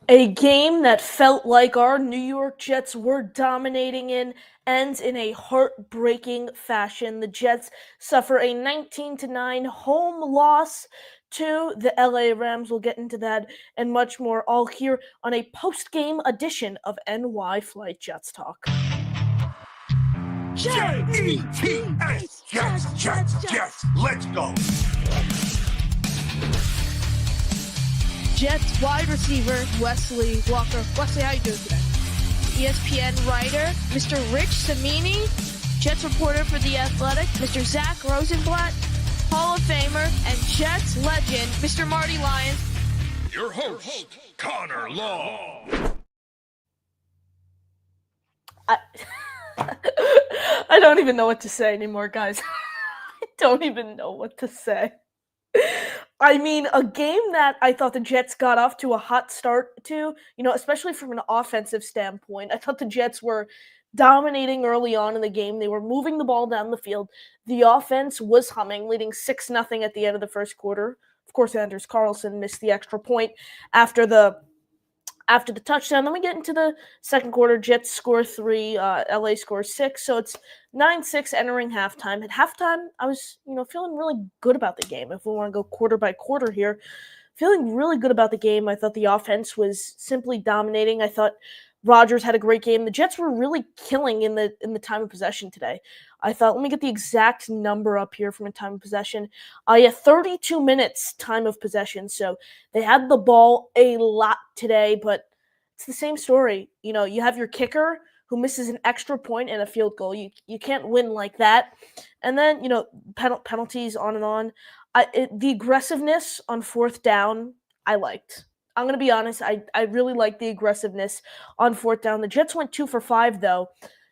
A game that felt like our New York Jets were dominating in ends in a heartbreaking fashion. The Jets suffer a 19-9 home loss to the LA Rams. We'll get into that and much more all here on a post-game edition of NY Flight Jets Talk. Jets, Jets, let's go. Jets wide receiver Wesley Walker. Wesley, how you doing today? ESPN writer Mr. Rich Cimini, Jets reporter for The Athletic Mr. Zach Rosenblatt, Hall of Famer and Jets legend Mr. Marty Lyons. Your host, Connor Law. I don't even know what to say anymore, guys. I don't even know what to say. I mean, a game that I thought the Jets got off to a hot start to, especially from an offensive standpoint. I thought the Jets were dominating early on in the game. They were moving the ball down the field. The offense was humming, leading 6-0 at the end of the first quarter. Of course, Anders Carlson missed the extra point after the touchdown. Then we get into the second quarter. Jets score 3, LA scores 6. So it's 9-6 entering halftime. At halftime, I was, feeling really good about the game. If we want to go quarter by quarter here, feeling really good about the game. I thought the offense was simply dominating. I thought Rodgers had a great game. The Jets were really killing in the time of possession today. I thought, let me get the exact number up here from a time of possession. 32 minutes time of possession. So they had the ball a lot today, but it's the same story. You have your kicker who misses an extra point and a field goal. You can't win like that. And then, penalties on and on. The aggressiveness on fourth down, I liked. I'm going to be honest, I really like the aggressiveness on fourth down. The Jets went 2 for 5, though.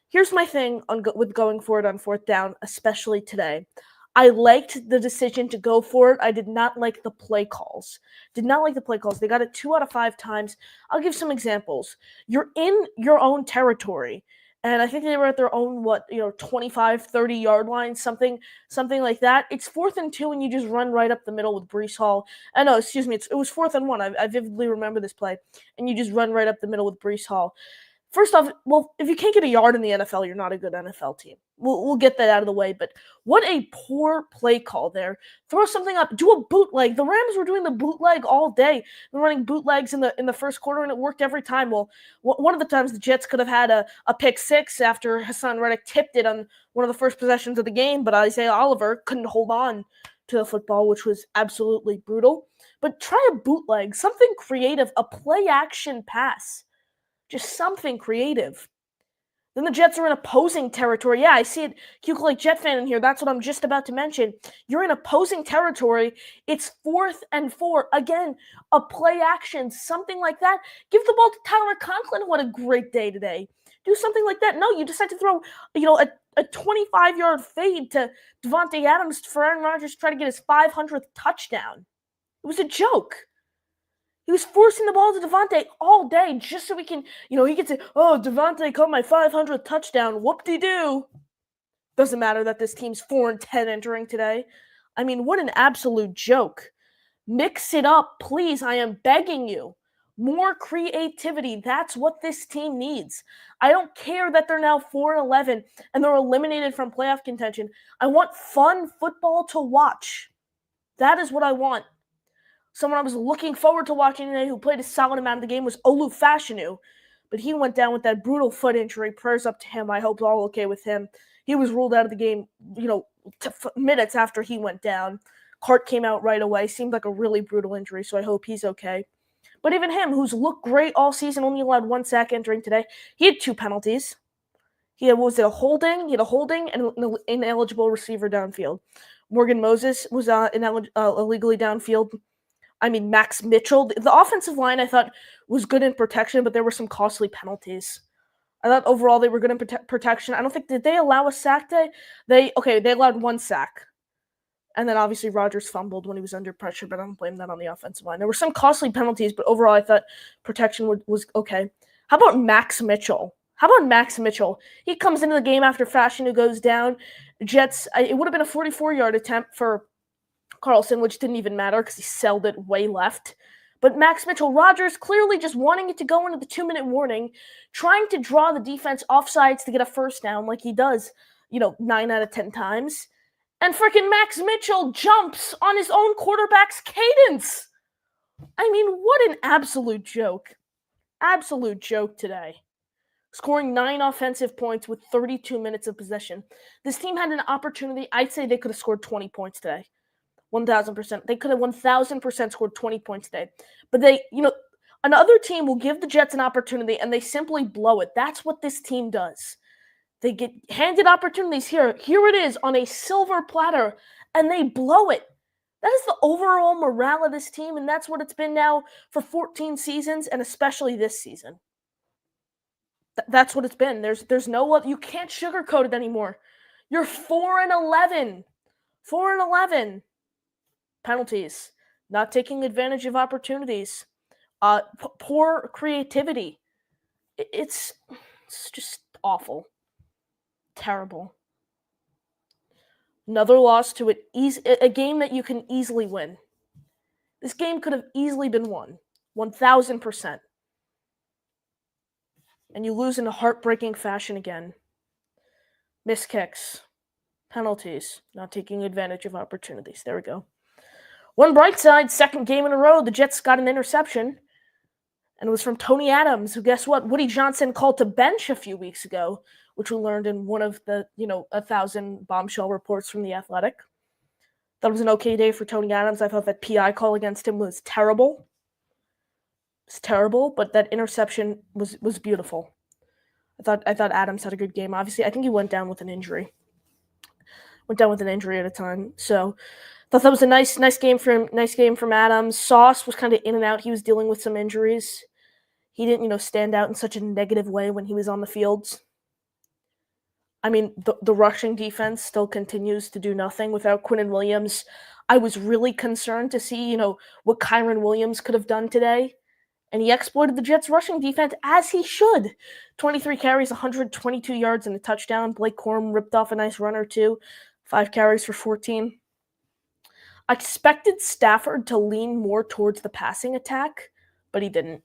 Here's my thing with going for it on fourth down, especially today. I liked the decision to go for it. I did not like the play calls. They got it 2 out of 5 times. I'll give some examples. You're in your own territory. And I think they were at their own, 25, 30-yard line, something like that. It's 4th and 2, and you just run right up the middle with Breece Hall. It was 4th and 1. I vividly remember this play. And you just run right up the middle with Breece Hall. First off, if you can't get a yard in the NFL, you're not a good NFL team. We'll get that out of the way. But what a poor play call there. Throw something up. Do a bootleg. The Rams were doing the bootleg all day. They're running bootlegs in the first quarter, and it worked every time. Well, one of the times the Jets could have had a pick six after Hassan Reddick tipped it on one of the first possessions of the game, but Isaiah Oliver couldn't hold on to the football, which was absolutely brutal. But try a bootleg, something creative, a play-action pass. Just something creative. Then the Jets are in opposing territory. Yeah, I see it. Cute like Jet fan in here. That's what I'm just about to mention. You're in opposing territory. It's 4th and 4. Again, a play action, something like that. Give the ball to Tyler Conklin. What a great day today. Do something like that. No, you decide to throw, a 25-yard fade to Devontae Adams for Aaron Rodgers to try to get his 500th touchdown. It was a joke. He was forcing the ball to Devontae all day just so we can, he could say, oh, Devontae caught my 500th touchdown. Whoop-de-doo. Doesn't matter that this team's 4-10 entering today. I mean, what an absolute joke. Mix it up, please. I am begging you. More creativity. That's what this team needs. I don't care that they're now 4-11 and they're eliminated from playoff contention. I want fun football to watch. That is what I want. Someone I was looking forward to watching today who played a solid amount of the game was Olu Fashanu, but he went down with that brutal foot injury. Prayers up to him. I hope all okay with him. He was ruled out of the game, minutes after he went down. Cart came out right away. Seemed like a really brutal injury, so I hope he's okay. But even him, who's looked great all season, only allowed 1 sack entering today. He had 2 penalties. He had, a holding? He had a holding and an ineligible receiver downfield. Morgan Moses was illegally downfield. I mean, Max Mitchell. The offensive line, I thought, was good in protection, but there were some costly penalties. I thought overall they were good in protection. I don't think – did they allow a sack day? They allowed 1 sack. And then obviously Rodgers fumbled when he was under pressure, but I don't blame that on the offensive line. There were some costly penalties, but overall I thought protection was okay. How about Max Mitchell? He comes into the game after Fashion, who goes down. Jets, it would have been a 44-yard attempt for Carlson, which didn't even matter because he sailed it way left. But Max Mitchell, Rodgers clearly just wanting it to go into the 2-minute warning, trying to draw the defense offsides to get a first down like he does, 9 out of 10 times. And freaking Max Mitchell jumps on his own quarterback's cadence. I mean, what an absolute joke. Absolute joke today. Scoring 9 offensive points with 32 minutes of possession. This team had an opportunity. I'd say they could have scored 20 points today. 1,000%. They could have 1,000% scored 20 points today. But another team will give the Jets an opportunity and they simply blow it. That's what this team does. They get handed opportunities here. Here it is on a silver platter, and they blow it. That is the overall morale of this team, and that's what it's been now for 14 seasons, and especially this season. That's what it's been. There's no you can't sugarcoat it anymore. You're 4-11. 4-11. Penalties. Not taking advantage of opportunities. Poor creativity. It's just awful. Terrible. Another loss to a game that you can easily win. This game could have easily been won. 1,000%. And you lose in a heartbreaking fashion again. Missed kicks. Penalties. Not taking advantage of opportunities. There we go. One bright side, second game in a row, the Jets got an interception. And it was from Tony Adams, who, guess what, Woody Johnson called to bench a few weeks ago, which we learned in one of the, 1,000 bombshell reports from The Athletic. That was an okay day for Tony Adams. I thought that PI call against him was terrible. It's terrible, but that interception was beautiful. I thought Adams had a good game. Obviously, I think he went down with an injury. At a time. So thought that was a nice game from Adams. Sauce was kind of in and out. He was dealing with some injuries. He didn't, stand out in such a negative way when he was on the field. I mean, the rushing defense still continues to do nothing without Quinnen Williams. I was really concerned to see, what Kyren Williams could have done today. And he exploited the Jets' rushing defense as he should. 23 carries, 122 yards, and a touchdown. Blake Corum ripped off a nice run or two. 5 carries for 14. I expected Stafford to lean more towards the passing attack, but he didn't.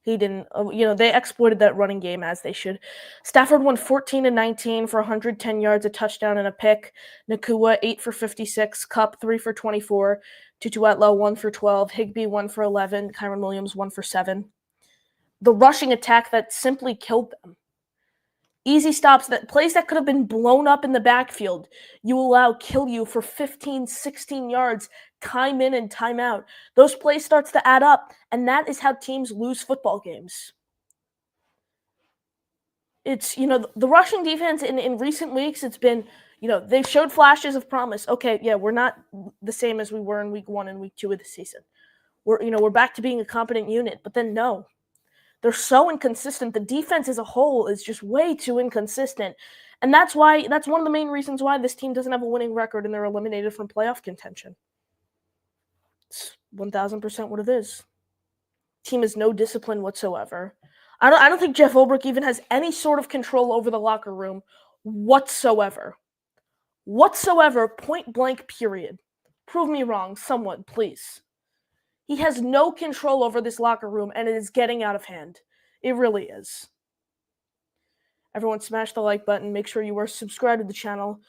They exploited that running game as they should. Stafford won 14-19 for 110 yards, a touchdown, and a pick. Nakua, 8 for 56. Kupp, 3 for 24. Tutu Atwell, 1 for 12. Higbee, 1 for 11. Kyren Williams, 1 for 7. The rushing attack that simply killed them. Easy stops, plays that could have been blown up in the backfield. You allow kill you for 15, 16 yards, time in and time out. Those plays starts to add up, and that is how teams lose football games. It's, the rushing defense in recent weeks, it's been, they've showed flashes of promise. Okay, yeah, we're not the same as we were in week 1 and week 2 of the season. We're back to being a competent unit, but then no. They're so inconsistent. The defense as a whole is just way too inconsistent. And that's one of the main reasons why this team doesn't have a winning record and they're eliminated from playoff contention. It's 1,000% what it is. Team has no discipline whatsoever. I don't think Jeff Ulbrich even has any sort of control over the locker room whatsoever. Point blank, period. Prove me wrong, someone, please. He has no control over this locker room, and it is getting out of hand. It really is. Everyone smash the like button. Make sure you are subscribed to the channel.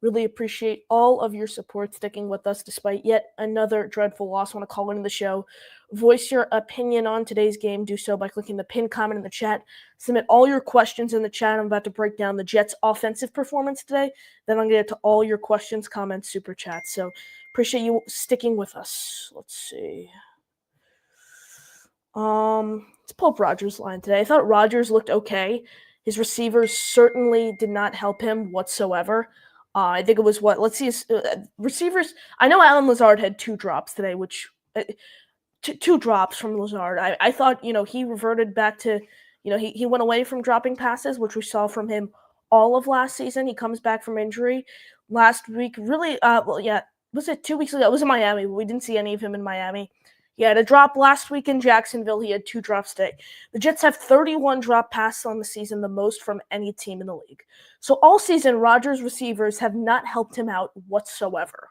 Really appreciate all of your support sticking with us despite yet another dreadful loss. I want to call into the show. Voice your opinion on today's game. Do so by clicking the pinned comment in the chat. Submit all your questions in the chat. I'm about to break down the Jets' offensive performance today. Then I'm going to get to all your questions, comments, super chats. So appreciate you sticking with us. Let's see. Let's pull up Rodgers' line today. I thought Rodgers looked okay. His receivers certainly did not help him whatsoever. I think it was let's see his receivers. I know Alan Lazard had 2 drops today, which 2 drops from Lazard. I thought, he reverted back to, he went away from dropping passes, which we saw from him all of last season. He comes back from injury last week. Really, was it 2 weeks ago? It was in Miami, but we didn't see any of him in Miami. He had a drop last week in Jacksonville. He had 2 drops today. The Jets have 31 drop passes on the season, the most from any team in the league. So all season, Rodgers' receivers have not helped him out whatsoever.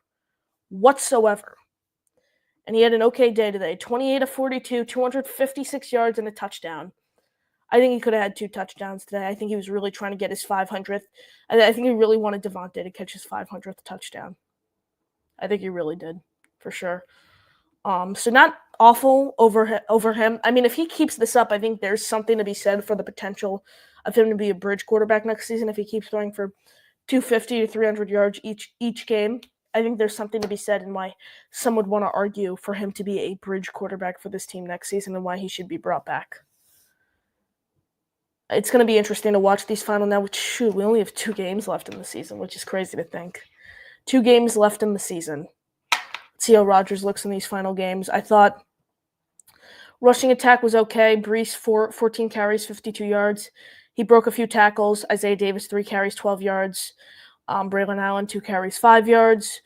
And he had an okay day today. 28 of 42, 256 yards and a touchdown. I think he could have had 2 touchdowns today. I think he was really trying to get his 500th. I think he really wanted Devontae to catch his 500th touchdown. I think he really did, for sure. So not awful over him. I mean, if he keeps this up, I think there's something to be said for the potential of him to be a bridge quarterback next season if he keeps throwing for 250 to 300 yards each game. I think there's something to be said and why some would want to argue for him to be a bridge quarterback for this team next season and why he should be brought back. It's going to be interesting to watch these final now. Shoot, we only have 2 games left in the season, which is crazy to think. 2 games left in the season. Let's see how Rodgers looks in these final games. I thought rushing attack was okay. Brees, 14 carries, 52 yards. He broke a few tackles. Isaiah Davis, 3 carries, 12 yards. Braylon Allen, 2 carries, 5 yards.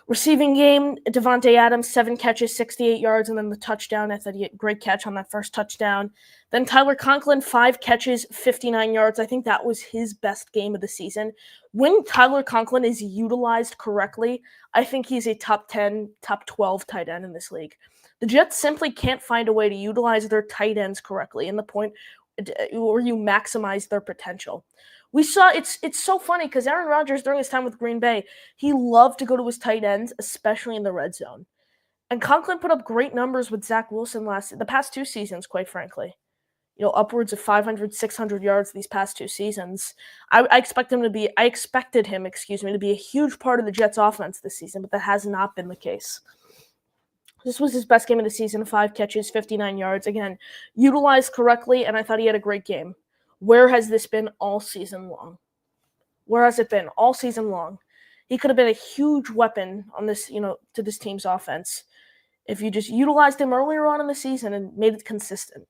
Receiving game, Devontae Adams, 7 catches, 68 yards, and then the touchdown. I thought he had a great catch on that first touchdown. Then Tyler Conklin, 5 catches, 59 yards. I think that was his best game of the season. When Tyler Conklin is utilized correctly, I think he's a top 10, top 12 tight end in this league. The Jets simply can't find a way to utilize their tight ends correctly in the point where you maximize their potential. We saw it's so funny because Aaron Rodgers, during his time with Green Bay, he loved to go to his tight ends, especially in the red zone. And Conklin put up great numbers with Zach Wilson the past 2 seasons, quite frankly. Upwards of 500, 600 yards these past 2 seasons. I expected him to be a huge part of the Jets' offense this season, but that has not been the case. This was his best game of the season, 5 catches, 59 yards. Again, utilized correctly, and I thought he had a great game. Where has this been all season long? Where has it been all season long? He could have been a huge weapon on this, to this team's offense if you just utilized him earlier on in the season and made it consistent.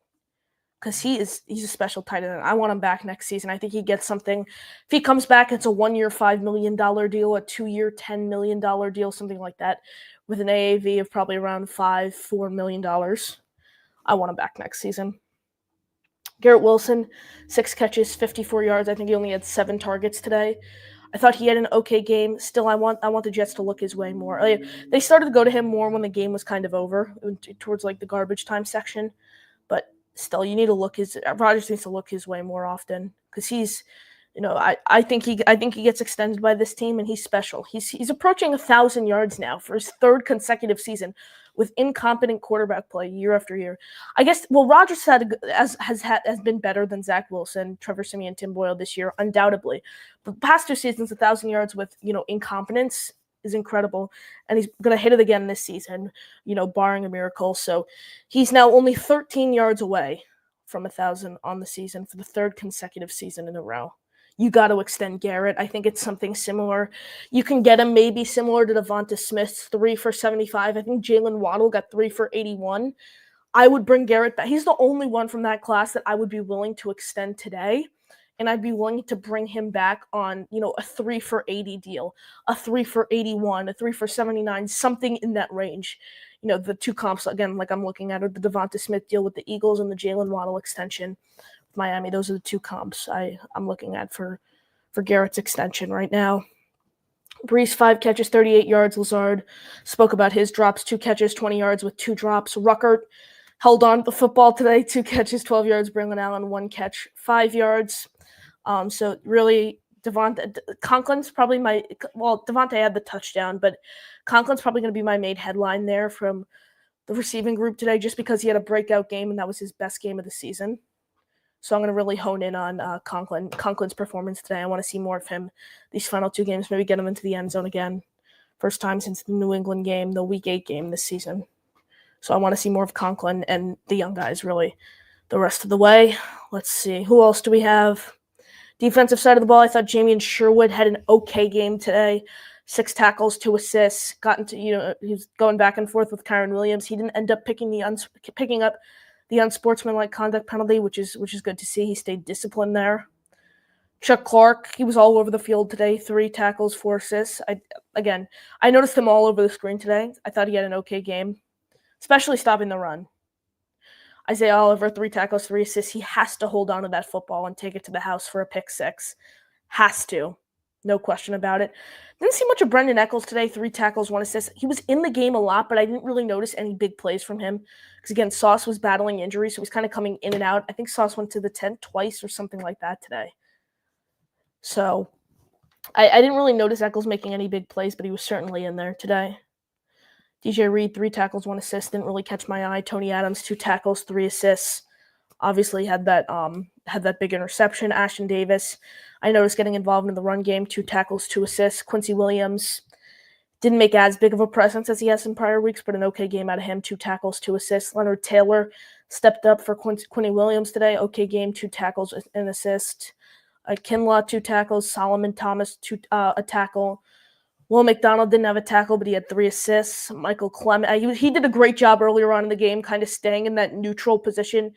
Because he's a special tight end. I want him back next season. I think he gets something. If he comes back, it's a 1-year, $5 million deal, a 2-year, $10 million deal, something like that, with an AAV of probably around $4 million. I want him back next season. Garrett Wilson, 6 catches, 54 yards. I think he only had 7 targets today. I thought he had an okay game. Still, I want the Jets to look his way more. They started to go to him more when the game was kind of over, towards the garbage time section. But still, Rodgers needs to look his way more often because he's, I think he gets extended by this team and he's special. He's approaching 1,000 yards now for his 3rd consecutive season with incompetent quarterback play year after year. I guess Rodgers has been better than Zach Wilson, Trevor Siemian, Tim Boyle this year, undoubtedly. But the past 2 seasons, 1,000 yards with incompetence is incredible, and he's going to hit it again this season, barring a miracle. So he's now only 13 yards away from 1,000 on the season for the 3rd consecutive season in a row. You got to extend Garrett. I think it's something similar. You can get him maybe similar to Devonta Smith's 3 for 75. I think Jalen Waddle got 3 for 81. I would bring Garrett back. He's the only one from that class that I would be willing to extend today. And I'd be willing to bring him back on, a 3 for 80 deal, a 3 for 81, a 3 for 79, something in that range. The 2 comps, again, like I'm looking at, are the Devonta Smith deal with the Eagles and the Jalen Waddle extension. Miami. Those are the 2 comps I'm looking at for Garrett's extension right now. Brees, 5 catches, 38 yards. Lazard spoke about his drops, 2 catches, 20 yards with 2 drops. Ruckert held on to the football today, 2 catches, 12 yards. Braylon Allen, 1 catch, 5 yards. So really, Conklin's probably Devontae had the touchdown, but Conklin's probably going to be my main headline there from the receiving group today just because he had a breakout game and that was his best game of the season. So I'm going to really hone in on Conklin's performance today. I want to see more of him these final 2 games, maybe get him into the end zone again. First time since the New England game, the Week 8 game this season. So I want to see more of Conklin and the young guys really the rest of the way. Let's see. Who else do we have? Defensive side of the ball, I thought Jamian Sherwood had an okay game today. 6 tackles, 2 assists. He was going back and forth with Kyron Williams. He didn't end up picking up the unsportsmanlike conduct penalty, which is good to see. He stayed disciplined there. Chuck Clark, he was all over the field today. 3 tackles, 4 assists. I noticed him all over the screen today. I thought he had an okay game, especially stopping the run. Isaiah Oliver, 3 tackles, 3 assists. He has to hold on to that football and take it to the house for a pick 6. Has to. No question about it. Didn't see much of Brendan Eccles today. 3 tackles, 1 assist. He was in the game a lot, but I didn't really notice any big plays from him. Because, again, Sauce was battling injury, so he's kind of coming in and out. I think Sauce went to the tent twice or something like that today. So I didn't really notice Eccles making any big plays, but he was certainly in there today. DJ Reed, 3 tackles, 1 assist. Didn't really catch my eye. Tony Adams, 2 tackles, 3 assists. Obviously had that big interception. Ashton Davis, I noticed getting involved in the run game, 2 tackles, 2 assists. Quincy Williams didn't make as big of a presence as he has in prior weeks, but an okay game out of him, 2 tackles, 2 assists. Leonard Taylor stepped up for Quincy Williams today, okay game, 2 tackles, an assist. Kinlaw, 2 tackles. Solomon Thomas, a tackle. Will McDonald didn't have a tackle, but he had 3 assists. Michael Clement, he did a great job earlier on in the game, kind of staying in that neutral position.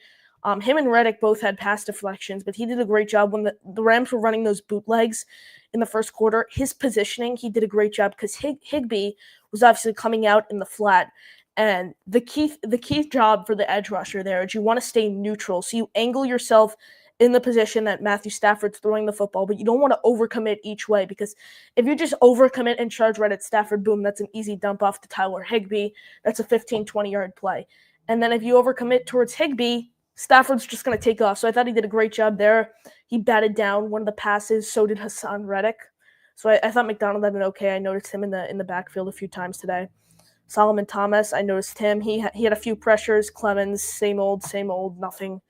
Him and Reddick both had pass deflections, but he did a great job when the Rams were running those bootlegs in the first quarter. His positioning, he did a great job because Higbee was obviously coming out in the flat. And the key job for the edge rusher there is you want to stay neutral. So you angle yourself in the position that Matthew Stafford's throwing the football, but you don't want to overcommit each way, because if you just overcommit and charge right at Stafford, boom, that's an easy dump off to Tyler Higbee. That's a 15, 20-yard play. And then if you overcommit towards Higbee, Stafford's just going to take off. So I thought he did a great job there. He batted down one of the passes. So did Hassan Reddick. So I thought McDonald had an okay. I noticed him in the backfield a few times today. Solomon Thomas, I noticed him. He had a few pressures. Clemens, same old, nothing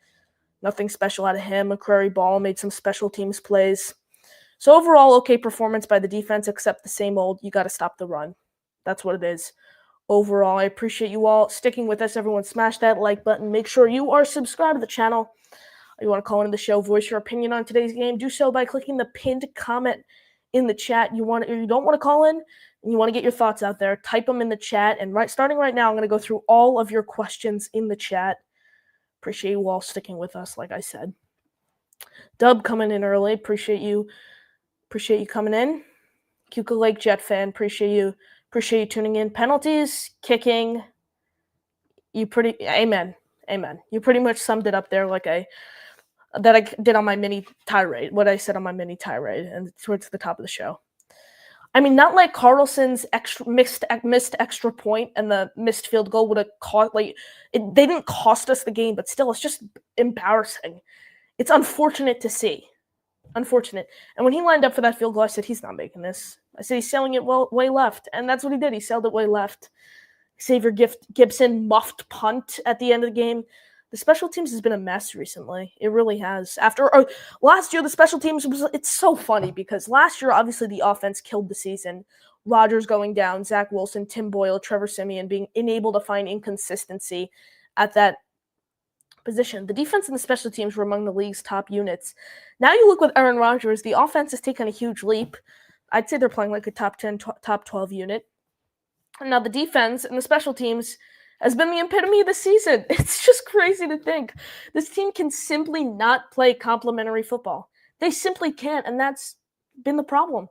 special out of him. McCrary Ball made some special teams plays. So overall, okay performance by the defense, except the same old, you got to stop the run. That's what it is. Overall, I appreciate you all sticking with us. Everyone, smash that like button. Make sure you are subscribed to the channel. You want to call into the show, voice your opinion on today's game, do so by clicking the pinned comment in the chat. You don't want to call in, and you want to get your thoughts out there, type them in the chat. And starting right now, I'm going to go through all of your questions in the chat. Appreciate you all sticking with us, like I said. Dub coming in early. Appreciate you coming in. Kuka Lake Jet fan. Appreciate you tuning in. Penalties, kicking. Amen. You pretty much summed it up there that I did on my mini tirade. What I said on my mini tirade, and towards the top of the show. I mean, not like Carlson's missed extra point and the missed field goal would have cost. They didn't cost us the game, but still, it's just embarrassing. It's unfortunate to see. Unfortunate. And when he lined up for that field goal, I said, he's not making this. I said, he's sailing it way left. And that's what he did. He sailed it way left. Xavier Gibson muffed punt at the end of the game. The special teams has been a mess recently. It really has. Last year, the special teams it's so funny because last year, obviously, the offense killed the season. Rodgers going down, Zach Wilson, Tim Boyle, Trevor Siemian being unable to find inconsistency at that position. The defense and the special teams were among the league's top units. Now you look with Aaron Rodgers, the offense has taken a huge leap. I'd say they're playing like a top 10, top 12 unit. And now the defense and the special teams has been the epitome of the season. It's just crazy to think. This team can simply not play complementary football. They simply can't, and that's been the problem.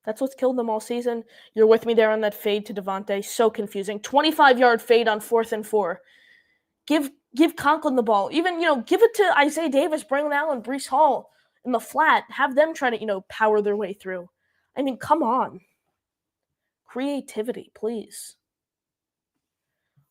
That's what's killed them all season. You're with me there on that fade to Devontae. So confusing. 25-yard fade on 4th and 4. Give Conklin the ball. Even, give it to Isaiah Davis, Braylon Allen, Breece Hall in the flat. Have them try to, power their way through. I mean, come on. Creativity, please.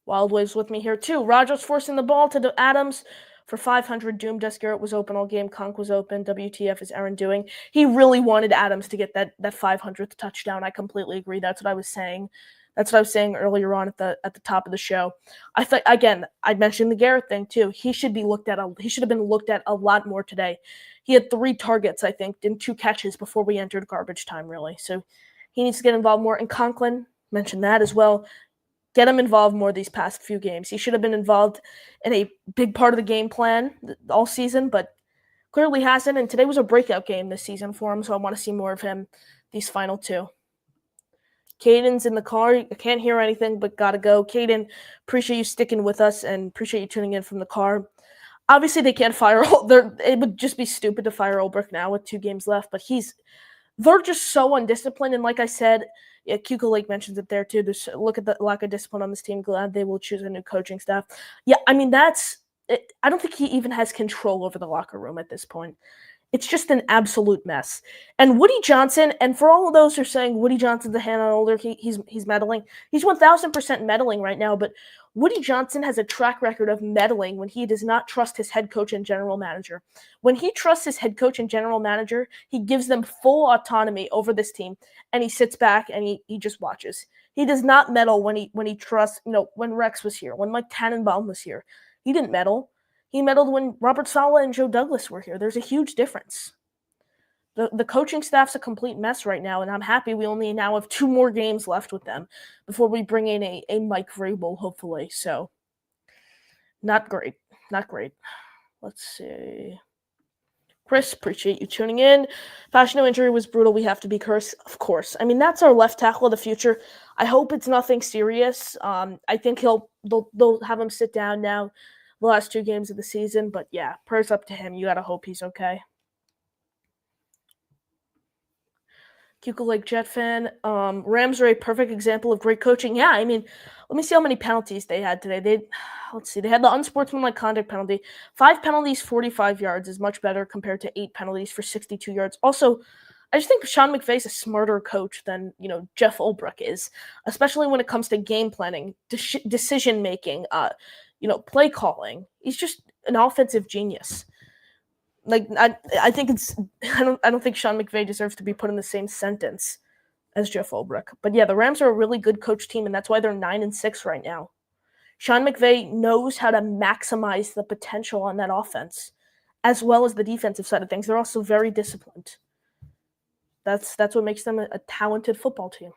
Wild Waves with me here, too. Rodgers forcing the ball to Adams for 500. Doom Desk Garrett was open all game. Conk was open. WTF is Aaron doing? He really wanted Adams to get that 500th touchdown. I completely agree. That's what I was saying. That's what I was saying earlier on at the top of the show. I thought, again, I mentioned the Garrett thing, too. He should be he should have been looked at a lot more today. He had 3 targets, I think, and 2 catches before we entered garbage time, really. So he needs to get involved more. And Conklin, mentioned that as well. Get him involved more these past few games. He should have been involved in a big part of the game plan all season, but clearly hasn't. And today was a breakout game this season for him, so I want to see more of him these final 2. Caden's in the car. I can't hear anything, but gotta go. Caden, appreciate you sticking with us and appreciate you tuning in from the car. Obviously, they can't fire. It would just be stupid to fire Ulbrich now with 2 games left, but they're just so undisciplined. And like I said, Kuka Lake mentions it there too. Look at the lack of discipline on this team. Glad they will choose a new coaching staff. Yeah, I mean, I don't think he even has control over the locker room at this point. It's just an absolute mess. And Woody Johnson, and for all of those who are saying Woody Johnson's a hand on older, he's meddling. He's 1000% meddling right now, but Woody Johnson has a track record of meddling when he does not trust his head coach and general manager. When he trusts his head coach and general manager, he gives them full autonomy over this team, and he sits back and he just watches. He does not meddle when he trusts, when Rex was here, when Mike Tannenbaum was here. He didn't meddle. He meddled when Robert Saleh and Joe Douglas were here. There's a huge difference. The coaching staff's a complete mess right now, and I'm happy we only now have 2 more games left with them before we bring in a Mike Vrabel, hopefully. So, not great. Not great. Let's see. Chris, appreciate you tuning in. Fashiono injury was brutal. We have to be cursed. Of course. I mean, that's our left tackle of the future. I hope it's nothing serious. I think they'll have him sit down now the last 2 games of the season. But yeah, prayers up to him. You got to hope he's okay. Kuka Lake Jet fan. Rams are a perfect example of great coaching. Yeah, I mean, let me see how many penalties they had today. They had the unsportsmanlike conduct penalty. 5 penalties, 45 yards is much better compared to 8 penalties for 62 yards. Also, I just think Sean McVay's a smarter coach than, Jeff Ulbrich is, especially when it comes to game planning, decision making, play calling. He's just an offensive genius. I think I don't think Sean McVay deserves to be put in the same sentence as Jeff Ulbrich. But yeah, the Rams are a really good coach team, and that's why they're 9-6 right now. Sean McVay knows how to maximize the potential on that offense, as well as the defensive side of things. They're also very disciplined. That's what makes them a talented football team.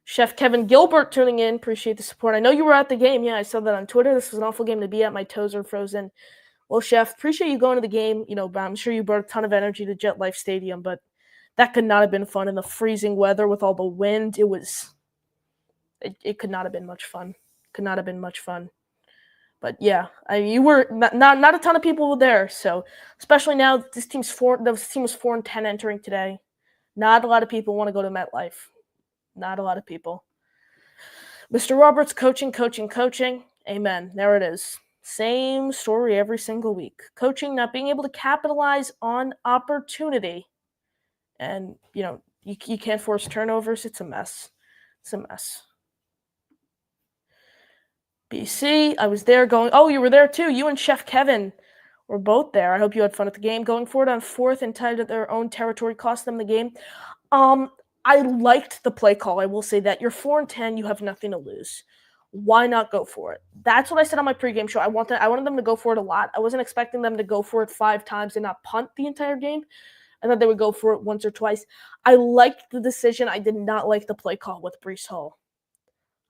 Chef Kevin Gilbert tuning in. Appreciate the support. I know you were at the game. Yeah, I saw that on Twitter. This was an awful game to be at. My toes are frozen. Well, Chef, appreciate you going to the game. But I'm sure you brought a ton of energy to Jet Life Stadium, but that could not have been fun in the freezing weather with all the wind. It could not have been much fun. Could not have been much fun. But yeah, you were not a ton of people were there. So especially now, this team was 4-10 entering today. Not a lot of people want to go to MetLife. Not a lot of people. Mr. Roberts, coaching. Amen. There it is. Same story every single week. Coaching, not being able to capitalize on opportunity. And, you can't force turnovers. It's a mess. BC, I was there you were there too. You and Chef Kevin were both there. I hope you had fun at the game. Going forward on 4th and tied at their own territory cost them the game. I liked the play call. I will say that. You're 4-10. You have nothing to lose. Why not go for it? That's what I said on my pregame show. I wanted them to go for it a lot. I wasn't expecting them to go for it 5 times and not punt the entire game. I thought they would go for it once or twice. I liked the decision. I did not like the play call with Breece Hall.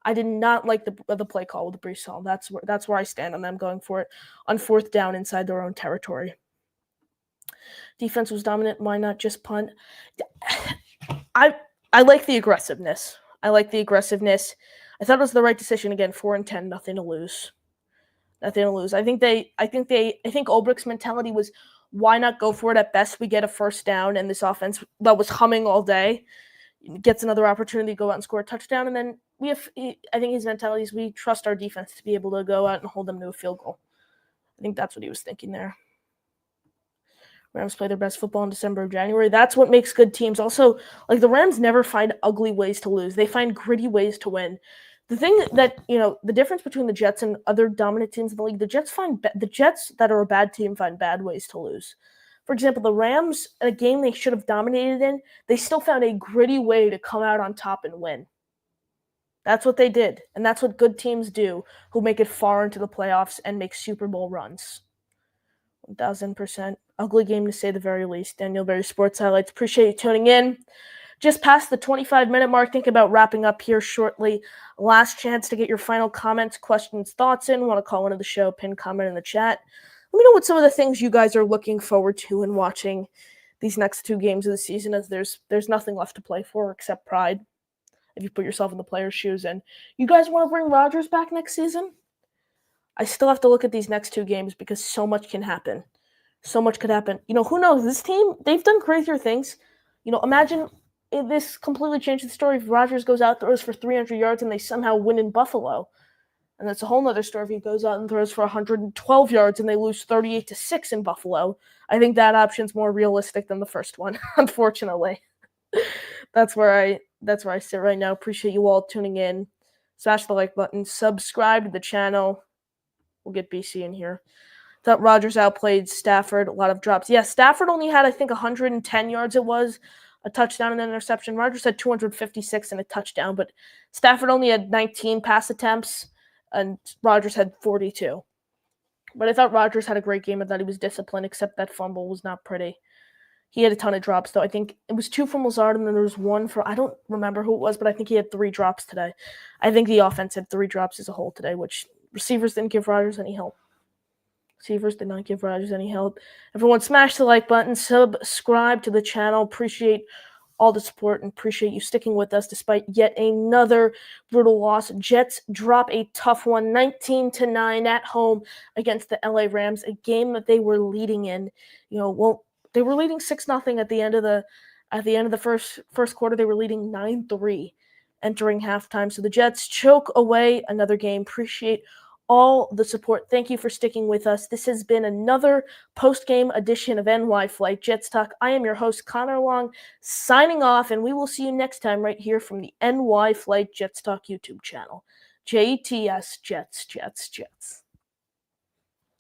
I did not like the play call with Breece Hall. That's where I stand on them going for it on 4th down inside their own territory. Defense was dominant. Why not just punt? I like the aggressiveness. I thought it was the right decision. Again, 4-10, nothing to lose. I think Ulbrich's mentality was, why not go for it? At best, we get a first down, and this offense that was humming all day gets another opportunity to go out and score a touchdown. And then I think his mentality is we trust our defense to be able to go out and hold them to a field goal. I think that's what he was thinking there. Rams play their best football in December or January. That's what makes good teams. Also, the Rams never find ugly ways to lose. They find gritty ways to win. The thing that, the difference between the Jets and other dominant teams in the league, the Jets that are a bad team find bad ways to lose. For example, the Rams, in a game they should have dominated in, they still found a gritty way to come out on top and win. That's what they did, and that's what good teams do who make it far into the playoffs and make Super Bowl runs. 1,000%. Ugly game to say the very least. Daniel Berry Sports Highlights. Appreciate you tuning in. Just past the 25-minute mark. Think about wrapping up here shortly. Last chance to get your final comments, questions, thoughts in. Want to call into the show, pin comment in the chat. Let me know what some of the things you guys are looking forward to in watching these next 2 games of the season, as there's nothing left to play for except pride. If you put yourself in the player's shoes, and you guys want to bring Rodgers back next season? I still have to look at these next 2 games because so much can happen. So much could happen. Who knows? This team, they've done crazier things. Imagine if this completely changed the story if Rodgers goes out, throws for 300 yards, and they somehow win in Buffalo. And that's a whole nother story if he goes out and throws for 112 yards and they lose 38-6 in Buffalo. I think that option's more realistic than the first one, unfortunately. That's where I sit right now. Appreciate you all tuning in. Smash the like button. Subscribe to the channel. We'll get BC in here. Thought Rodgers outplayed Stafford. A lot of drops. Yeah, Stafford only had, I think, 110 yards it was. A touchdown and an interception. Rodgers had 256 and a touchdown, but Stafford only had 19 pass attempts, and Rodgers had 42. But I thought Rodgers had a great game. I thought he was disciplined, except that fumble was not pretty. He had a ton of drops, though. I think it was 2 from Lazard, and then there was 1 for, I don't remember who it was, but I think he had 3 drops today. I think the offense had 3 drops as a whole today, which receivers didn't give Rodgers any help. Receivers did not give Rodgers any help. Everyone smash the like button, subscribe to the channel. Appreciate all the support and appreciate you sticking with us despite yet another brutal loss. Jets drop a tough one, 19-9 at home against the LA Rams, a game that they were leading in. They were leading 6-0 at the end of the first quarter. They were leading 9-3 entering halftime. So the Jets choke away another game. Appreciate all the support. Thank you for sticking with us. This has been another post-game edition of NY Flight Jets Talk. I am your host, Connor Long, signing off, and we will see you next time right here from the NY Flight Jets Talk YouTube channel. JTS Jets, Jets, Jets.